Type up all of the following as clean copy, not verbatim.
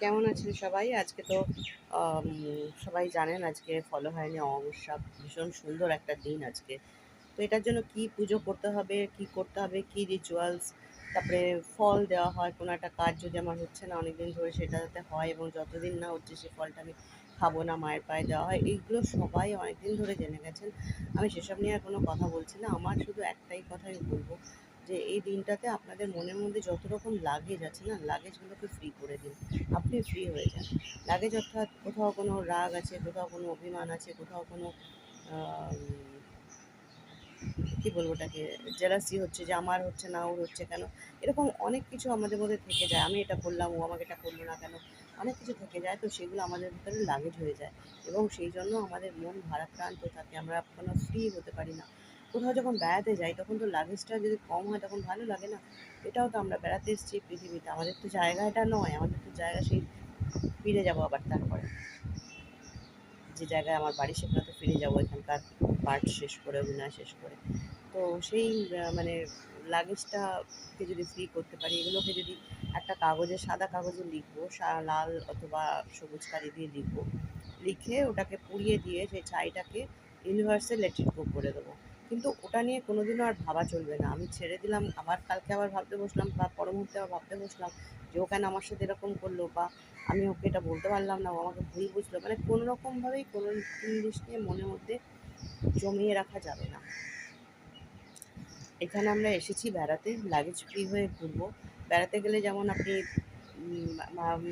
কেমন আছেন সবাই? আজকে তো আম সবাই জানেন আজকে ফলো হয়নি অমাবস্যা। ভীষণ সুন্দর একটা দিন আজকে। তো এটার জন্য কি পুজো করতে হবে, কি করতে হবে, কি রিচুয়ালস, তারপরে ফল দেওয়া হয় কোনো একটা কাজ যদি আমার হচ্ছে না অনেকদিন ধরে সেটা যাতে হয় এবং যতদিন না হচ্ছে সে ফলটা আমি খাবো না, মায়ের পায়ে দেওয়া হয়। এইগুলো সবাই অনেকদিন ধরে জেনে গেছেন। আমি সেসব নিয়ে আর কোনো কথা বলছি না। আমার শুধু একটাই কথাই বলবো যে এই দিনটাতে আপনাদের মনের মধ্যে যত রকম লাগেজ আছে না, লাগেজগুলোকে ফ্রি করে দিন। আপনি ফ্রি হয়ে যান। লাগেজ অর্থাৎ কোথাও কোনো রাগ আছে, কোথাও কোনো অভিমান আছে, কোথাও কোনো আম কি বলবো ওটাকে, জেলাসি হচ্ছে যে আমার হচ্ছে না ওর হচ্ছে কেন, এরকম অনেক কিছু আমাদের মধ্যে থেকে যায়। আমি এটা করলাম ও আমাকে এটা করলো না কেন, অনেক কিছু থেকে যায়। তো সেগুলো আমাদের ভিতরে লাগেজ হয়ে যায় এবং সেই জন্য আমাদের মন ভারাক্রান্ত থাকে, আমরা কোনো ফ্রি হতে পারি না। কোথাও যখন বেড়াতে যাই তখন তো লাগেজটা যদি কম হয় তখন ভালো লাগে না। এটাও তো আমরা বেড়াতে এসেছি পৃথিবীতে, আমাদের তো জায়গা এটা নয়, আমাদের তো জায়গা সেই ফিরে যাবো আবার তারপরে যে জায়গায় আমার বাড়ি সেখানে তো ফিরে যাবো এখানকার পার্ট শেষ করে, অভিনয় শেষ করে। তো সেই মানে লাগেজটাকে যদি ফ্রি করতে পারি, এগুলোকে যদি একটা কাগজে, সাদা কাগজে লিখবো, লাল অথবা সবুজ কালি দিয়ে লিখবো, লিখে ওটাকে পুড়িয়ে দিয়ে সেই ছাইটাকে ইউনিভার্সে লেট ইট গো করে দেবো। কিন্তু ওটা নিয়ে কোনোদিনও আর ভাবা চলবে না। আমি ছেড়ে দিলাম, আবার কালকে আবার ভাবতে বসলাম বা পর মুহূর্তে আবার ভাবতে বসলাম যে ও কেন আমার সাথে এরকম করলো, বা আমি ওকে এটা বলতে পারলাম না, ও আমাকে ভুল বুঝলো। মানে কোনো রকমভাবেই কোনো জিনিস নিয়ে মনের মধ্যে জমিয়ে রাখা যাবে না। এখানে আমরা এসেছি বেড়াতে, লাগেজ ফ্রি হয়ে ঘুরবো। বেড়াতে গেলে যেমন আপনি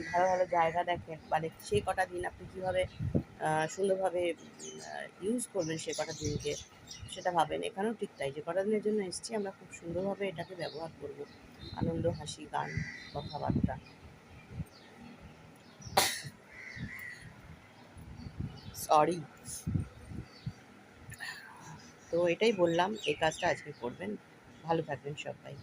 ভালো ভালো জায়গা দেখেন, মানে সেই কটা দিন আপনি কীভাবে সুন্দরভাবে ইউজ করবেন সে কটা দিনকে, সেটা ভাবেন। এখানেও ঠিক তাই, যে কটা দিনের জন্য এসেছি আমরা খুব সুন্দরভাবে এটাকে ব্যবহার করব। আনন্দ, হাসি, গান, কথাবার্তা। সরি। তো এটাই বললাম, এই কাজটা আজকে করবেন। ভালো থাকবেন সবাই।